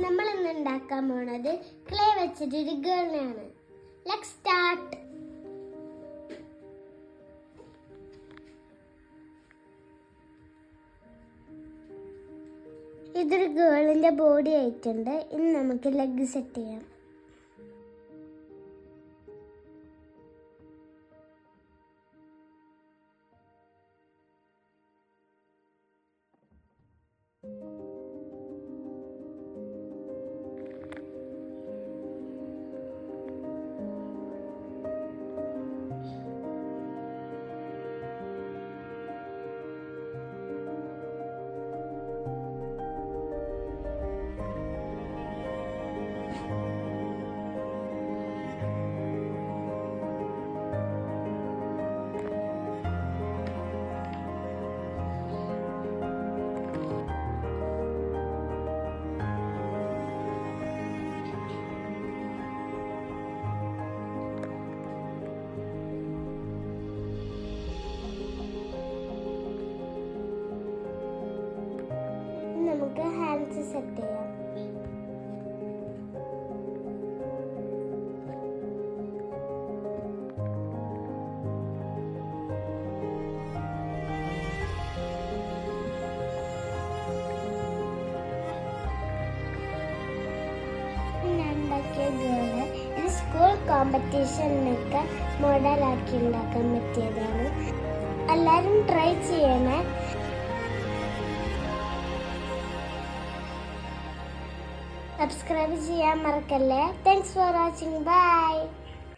നമ്മൾ ഇന്ന് ഉണ്ടാക്കാൻ പോണത് ക്ലേ വെച്ചിട്ട് ഒരു ഗേളിനെയാണ്. Let's start. ഇതൊരു ഗേളിന്റെ ബോഡി ആയിട്ടുണ്ട്. ഇനി നമുക്ക് ലെഗ് സെറ്റ് ചെയ്യാം. നമുക്ക് ഹാൻഡ്സ് സെറ്റ് ചെയ്യാം. ഉണ്ടാക്കിയ ഗേള് ഇത് സ്കൂൾ കോമ്പറ്റീഷനൊക്കെ മോഡലാക്കി ഉണ്ടാക്കാൻ പറ്റിയതാണ്. എല്ലാവരും ട്രൈ ചെയ്യണേ. സബ്സ്ക്രൈബ് ചെയ്യാൻ മറക്കല്ലേ. Thanks for watching. ബൈ.